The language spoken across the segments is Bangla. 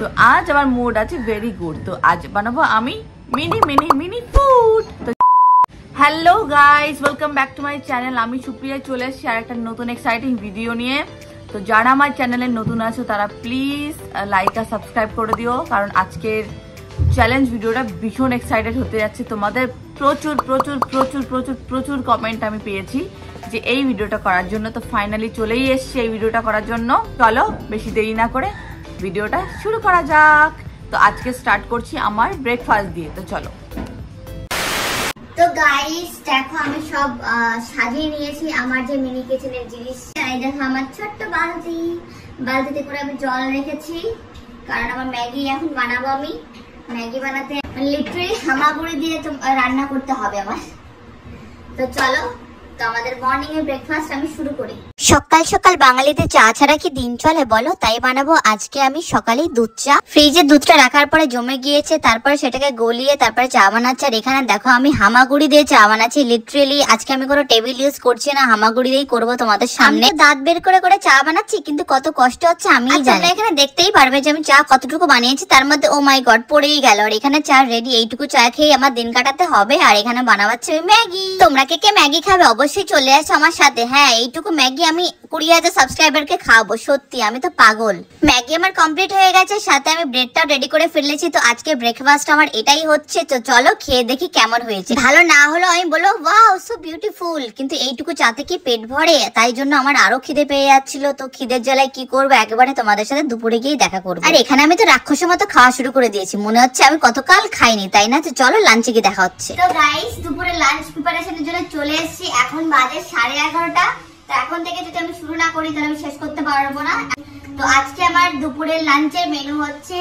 তো আজ আমার মুড আছে ভেরি গুড। তো আজ বানাবো আমি মিনি মিনি মিনি ফুড। তো hello guys, welcome back to my channel. আমি সুপ্রিয়া চলে এসেছি আর একটা নতুন এক্সাইটিং ভিডিও নিয়ে। তো যারা আমার চ্যানেলে নতুন আছো তারা প্লিজ লাইক আর সাবস্ক্রাইব করে দিও, কারণ আজকের চ্যালেঞ্জ ভিডিওটা ভীষণ এক্সাইটেড হতে যাচ্ছে। তোমাদের প্রচুর প্রচুর প্রচুর প্রচুর প্রচুর কমেন্ট আমি পেয়েছি যে এই ভিডিওটা করার জন্য। তো ফাইনালি চলেই এসছি এই ভিডিওটা করার জন্য। চলো বেশি দেরি না করে ভিডিওটা শুরু করা যাক। তো আজকে স্টার্ট করছি আমার ব্রেকফাস্ট দিয়ে। তো চলো। তো গাইস দেখো আমি সব সাজিয়ে নিয়েছি আমার যে মিনি কিচেনের জিনিস। এই দেখো আমার ছোট্ট বালতিতে করে আমি জল রেখেছি, কারণ আমার ম্যাগি এখন বানাবো। আমি ম্যাগি বানাতে লিটারালি হামাগুড়ি দিয়ে রান্না করতে হবে আমার। তো চলো, তো আমাদের মর্নিং এর ব্রেকফাস্ট আমি শুরু করি। সকাল সকাল বাঙালিদের চা ছাড়া কি দিন চলে বলো? তাই বানাবো আজকে আমি সকালেই দুধ চা। ফ্রিজে দুধটা রাখার পরে জমে গিয়েছে, তারপরে সেটাকে গলিয়ে তারপরে চা বানাচ্ছি। আর এখানে দেখো আমি হামাগুড়ি দিয়ে চা বানাচ্ছি। লিটারালি আজকে আমি কোনো টেবিল ইউজ করছি না, হামাগুড়ি দিয়েই করবো তোমাদের সামনে। দাঁত বের করে করে চা বানাচ্ছি, কিন্তু কত কষ্ট হচ্ছে আমি জানি। এখানে দেখতেই পারবে যে আমি চা কতটুকু বানিয়েছি, তার মধ্যে ও মাই গড পড়েই গেল। আর এখানে চা রেডি, এইটুকু চা খেয়ে আমার দিন কাটাতে হবে। আর এখানে বানাচ্ছি ম্যাগি। তোমরা কে কে ম্যাগি খাবে অবশ্যই চলে আসো আমার সাথে। হ্যাঁ, এইটুকু ম্যাগি আমি 20,000 সাবস্ক্রাইবারকে খাওয়াবো। সত্যি আমি তো পাগল। ম্যাগি আমার কমপ্লিট হয়ে গেছে, সাথে আমি ব্রেডটাও রেডি করে ফেলেছি। তো আজকে ব্রেকফাস্ট আমার এটাই হচ্ছে। তো চলো খেয়ে দেখি কেমন হয়েছে। ভালো না হলো আমি বলবো ওয়াও সো বিউটিফুল, কিন্তু এইটুকু চাতে কি পেট ভরে? তাই জন্য আমার আরো খিদে পেয়ে যাচ্ছিল। তো খিদের জ্বালায় কি করবো, একেবারে তোমাদের সাথে দুপুরে গিয়ে দেখা করবো। আর এখানে আমি তো রাক্ষসের মতো খাওয়া শুরু করে দিয়েছি, মনে হচ্ছে আমি কতকাল খাইনি, তাই না? তো চলো লাঞ্চে গিয়ে দেখা হচ্ছে। তো গাইস দুপুরে লাঞ্চ প্রিপারেশনের জন্য চলে এসেছি। এখন বাজে 11:30। তো এখন থেকে যদি আমি শুরু না করি তাহলে আমি শেষ করতে পারবো না। তো আজকে আমার দুপুরের লাঞ্চের মেনু হচ্ছে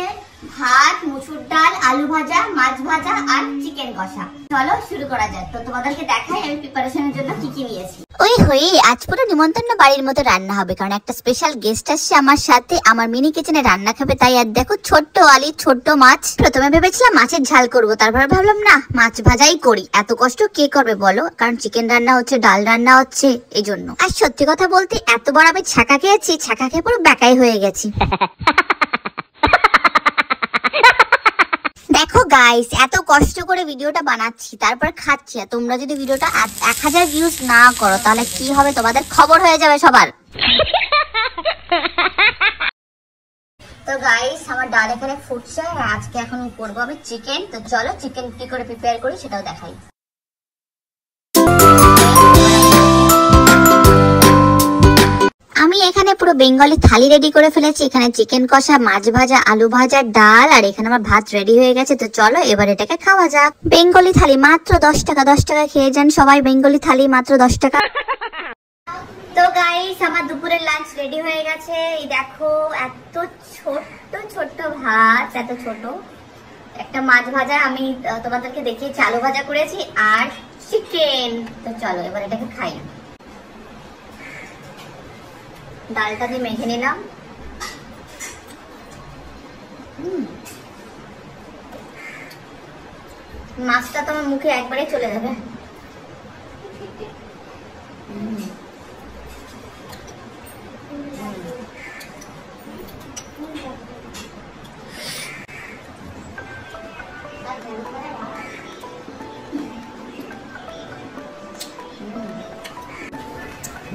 ভাত, মুসুর ডাল, আলু ভাজা, মাছ ভাজা আর চিকেন কষা। চলো শুরু করা যাক। তো তোমাদেরকে দেখাই আমি প্রিপারেশনের জন্য কি কি নিয়েছি। ওই হই আজ পুরো নিমন্ত্রণ বাড়ির মতো রান্না হবে, কারণ একটা স্পেশাল গেস্ট আসছে আমার সাথে। আমার মিনি কিচেনে রান্না খাবে, তাই আর দেখো ছোট্ট আলি ছোট্ট মাছ। প্রথমে ভেবেছিলাম মাছের ঝাল করব, তারপরে ভাবলাম না মাছ ভাজাই করি। এত কষ্ট কে করবে বলো, কারণ চিকেন রান্না হচ্ছে, ডাল রান্না হচ্ছে, এই জন্য। আর সত্যি কথা বলতে এতবার আমি ছাকা খেয়েছি, ছাকা খেয়ে পুরো বেকাই হয়ে গেছি। দেখো গাইস এত কষ্ট করে ভিডিওটা বানাচ্ছি, তারপর খাচ্ছি, আর তোমরা যদি ভিডিওটা 1000 ভিউজ না করো তাহলে কি হবে, তোমাদের খবর হয়ে যাবে সবার। তো গাইস আমার ডাল এখানে ফুটছে, আর আজকে এখন করবো আমি চিকেন। তো চলো চিকেন কি করে প্রিপেয়ার করি সেটাও দেখাই। আমি এখানে পুরো বেঙ্গলি থালি রেডি করে ফেলেছি। এখানে চিকেন কষা, মাছ ভাজা, আলু ভাজা, ডাল, আর এখানে আমার ভাত রেডি হয়ে গেছে। তো চলো এবার এটাকে খাওয়া যাক। বেঙ্গলি থালি মাত্র 10 টাকা। 10 টাকা খেয়ে যান সবাই, বেঙ্গলি থালি মাত্র 10 টাকা। তো গাইস আমার দুপুরের লাঞ্চ রেডি হয়ে গেছে। এই দেখো এত ছোট্ট ছোট্ট ভাত, এত ছোট একটা মাছ ভাজা, আমি তোমাদেরকে দেখিয়েছি আলু ভাজা করেছি, আর চিকেন। তো চলো এবার এটাকে খাই। ডালটা দিয়ে মেখে নিলাম। মাছটা তো আমার মুখে একবারে চলে যাবে।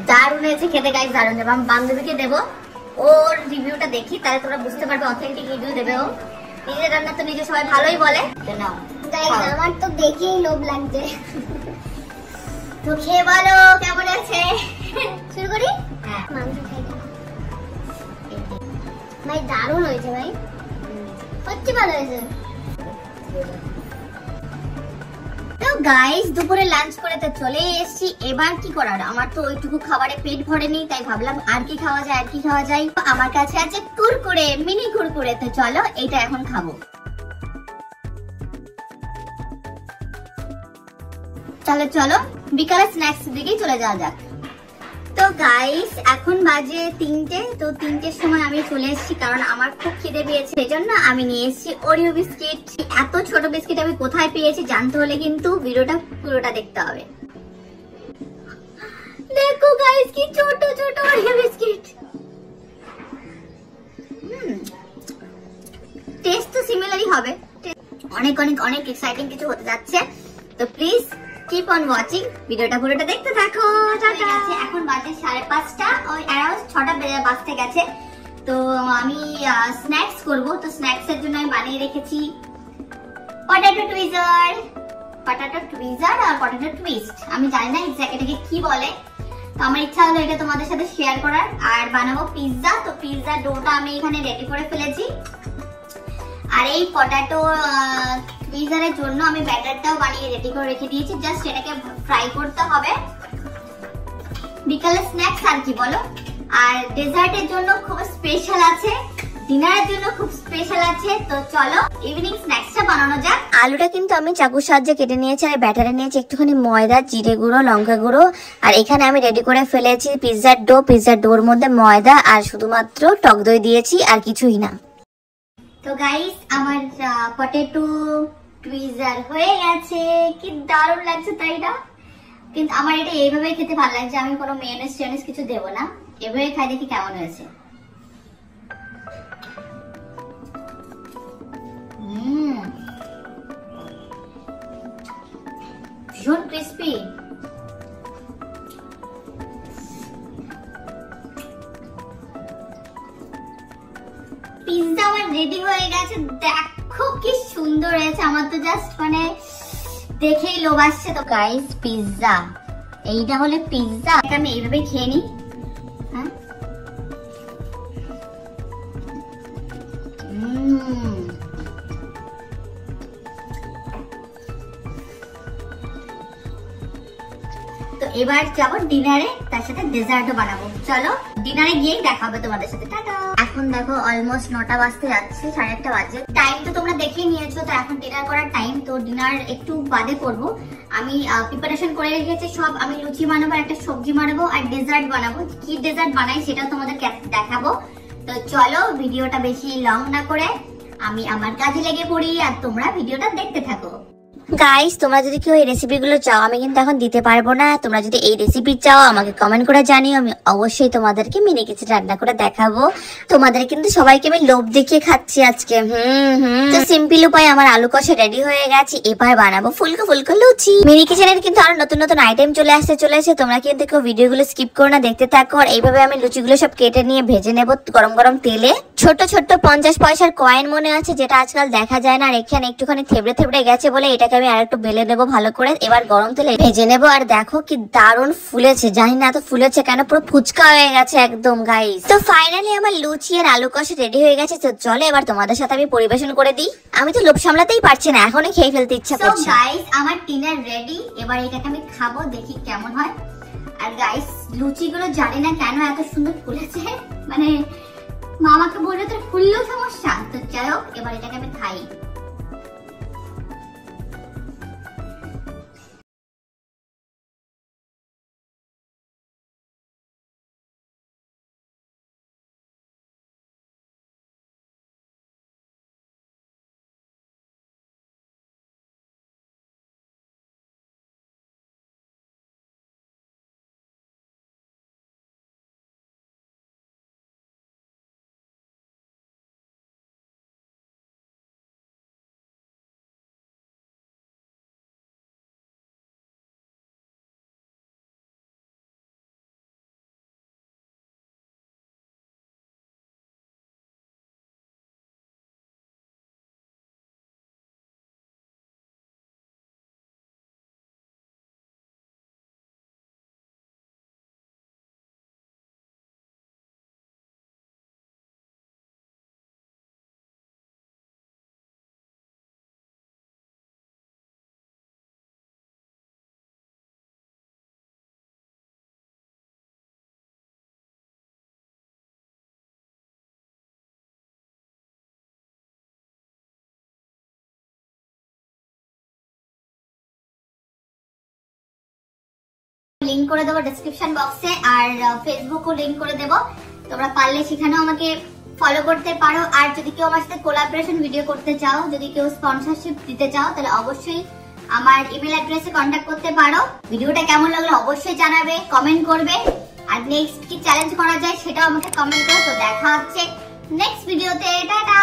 দারুণ হয়েছে খেতে গাইস, দারুণ। যাবো আমি বান্ধবীকে দেবো, ওর রিভিউটা দেখি, তাহলে তোমরা বুঝতে পারবে অথেন্টিক রিভিউ দেবে ও। নিজের রান্না তো নিজে সবাই ভালোই বলে। আমার তো দেখেই লোভ লাগছে। তো খেয়ে বলো কেমন আছে। শুরু করি। হ্যাঁ মাংস খাই ভাই, দারুণ হয়েছে ভাই, সত্যি ভালো হয়েছে। তো গাইস দুপুরে লাঞ্চ করে তো চলে এসেছি। এবার কি করার, আমার তো ওইটুকু খাবারে পেট ভরেনি, তাই ভাবলাম আর কি খাওয়া যায়, আর কি খাওয়া যায়। আমার কাছে আছে কুরকুরে, মিনি কুরকুরে। তো চলো এটা এখন খাবো। তাহলে চলো বিকালে স্ন্যাক্স দিকেই চলে যাওয়া যাক। তো গাইস এখন বাজে 3টে। তো 3টের সময় আমি চলে এসেছি, কারণ আমার খুব খিদে পেয়েছে, সেজন্য আমি নিয়ে এসেছি ওরিও বিস্কিট। এত ছোট বিস্কিট আমি কোথায় পেয়েছি জানতে হলে কিন্তু ভিডিওটা পুরোটা দেখতে হবে। দেখো গাইস কি ছোট ছোট ওরিও বিস্কিট। সিমিলারই হবে। অনেক অনেক অনেক এক্সাইটিং কিছু হতে যাচ্ছে, তো প্লিজ কিপ অন ওয়াচিং, ভিডিওটা পুরোটা দেখতে থাকো। টাটা। এখন বাজে 5:30, ওই অ্যারাউন্ড 6টা বাজতে গেছে। তো আমি স্ন্যাক্স করব, তো স্ন্যাক্স এর জন্য আমি বানিয়ে রেখেছি পটেটো টুইজার আর পটেটো টুইস্ট। আমি জানি না এক্স্যাক্ট এটাকে কি বলে, তো আমার ইচ্ছা হলো এটা তোমাদের সাথে শেয়ার করার। আর বানাবো পিৎজা, তো পিৎজা ডোটা আমি এখানে রেডি করে ফেলেছি। আর এই পটেটো টুইজারের জন্য আমি ব্যাটারটাও বানিয়ে রেডি করে রেখে দিয়েছি, জাস্ট এটাকে ফ্রাই করতে হবে। বিকালে স্ন্যাক্স আর কি বলো। আর ডেজার্টের জন্য খুব স্পেশাল আছে, ডিনারের জন্য খুব স্পেশাল আছে, তো চলো ইভিনিং স্ন্যাক্সটা বানানো যাক। আলুটা কিন্তু আমি চাকুর সাহায্যে কেটে নিয়েছি, আর ব্যাটারে নিয়েছি একটুখানি ময়দা, জিরে গুঁড়ো, লঙ্কা গুঁড়ো। আর এখানে আমি রেডি করে ফেলেছি পিৎজার ডো। পিৎজার ডোর মধ্যে ময়দা আর শুধুমাত্র টক দই দিয়েছি, আর কিছুই না। তো গাইস, আমার পটেটো টুইজার হয়ে গেছে। কি দারুণ লাগছে তাই না? কিন্তু আমার এটা এইভাবে খেতে ভালো লাগছে, আমি কোনো মেয়োনেজ কিছু দেব না, এভাবে খাই, দেখি কেমন হয়েছে। ভীষণ ক্রিস্পি। পিৎজা আমার রেডি হয়ে গেছে, দেখো কি সুন্দর হয়েছে, আমার তো জাস্ট মানে দেখেই লোভ আসছে। তো গাইস, পিৎজা, এইটা হলে পিৎজা, আমি এইভাবে খেয়ে নিই। হ্যাঁ, তো এবার যাবো ডিনারে, তার সাথে ডেজার্টও বানাবো। চলো ডিনারে গিয়েই দেখা হবে তোমাদের সাথে। টাটা। এখন দেখো অলমোস্ট 9টা বাজতে যাচ্ছে, 1:30 বাজে। টাইম তো তোমরা দেখে নিয়েছো, তো এখন ডিনার করার টাইম। তো ডিনার একটু বাদে করবো। আমি প্রিপারেশন করে রেখেছি সব। আমি লুচি বানাবো, একটা সবজি বানাবো, আর ডেজার্ট বানাবো। কি ডেজার্ট বানাই সেটা তোমাদের দেখাবো। তো চলো ভিডিওটা বেশি লং না করে আমি আমার কাজে লেগে পড়ি, আর তোমরা ভিডিওটা দেখতে থাকো। গাইস, তোমরা যদি কেউ এই রেসিপিগুলো চাও, আমি কিন্তু এখন দিতে পারবো না। তোমরা যদি এই রেসিপি চাও আমাকে কমেন্ট করে জানিও, আমি অবশ্যই তোমাদেরকে মিনি কিচেন রান্না করে দেখাবো। তোমাদের কিন্তু সবাইকে আমি লোভ দেখিয়ে খাচ্ছি আজকে। তো সিম্পল উপায় আমার আলু কষা রেডি হয়ে গেছে। এবার বানাবো ফুলকো ফুলকো লুচি। মিনি কিচেনের কিন্তু আরো নতুন নতুন আইটেম চলেছে। তোমরা কিন্তু কেউ ভিডিওগুলো স্কিপ করো না, দেখতে থাকো। আর এইভাবে আমি লুচিগুলো সব কেটে নিয়ে ভেজে নেবো গরম গরম তেলে। ছোট ছোট 50 পয়সার কয়েন মনে আছে, যেটা আজকাল দেখা যায় না। আর এখানে একটুখানি থেবড়ে গেছে বলে এটাকে আমি আর একটু বেলে নেবো ভালো করে। এবার গরম তেলে ভেজে নেবো। আর দেখো কি দারুণ ফুলেছে, জানি না এত ফুলেছে কেন, পুরো ফুচকা হয়ে গেছে একদম গাইস। তো ফাইনালি আমার লুচি আর আলু কষা রেডি হয়ে গেছে। তো চলো এবার তোমাদের সাথে আমি পরিবেশন করে দিই। আমি তো লোভ সামলাতেই পারছি না, এখনই খেয়ে ফেলতে ইচ্ছা করছে। গাইস, আমার ডিনার রেডি, এবার এটাকে আমি খাবো, দেখি কেমন হয়। আর গাইস, লুচিগুলো জানি না কেন এত সুন্দর ফুলেছে, মানে মামাকে বললে তোর ফুললেও সমস্যা। তো যাই হোক, এবার এটাকে আমি খাই। লিংক করে দেবো ডেসক্রিপশন বক্সে, আর ফেসবুকও লিংক করে দেবো। তোমরা পারলে সেখানেও আমাকে ফলো করতে পারো। আর যদি কেউ আমার সাথে কোলাবোরেশন ভিডিও করতে চাও, যদি কেউ স্পন্সরশিপ দিতে চাও, তাহলে অবশ্যই আমার ইমেল অ্যাড্রেসে কন্ট্যাক্ট করতে পারো। ভিডিওটা কেমন লাগলো অবশ্যই জানাবে, কমেন্ট করবে। আর নেক্সট কি চ্যালেঞ্জ করা যায় সেটাও আমাকে কমেন্ট করো। তো দেখা হচ্ছে নেক্সট ভিডিওতে। টাটা।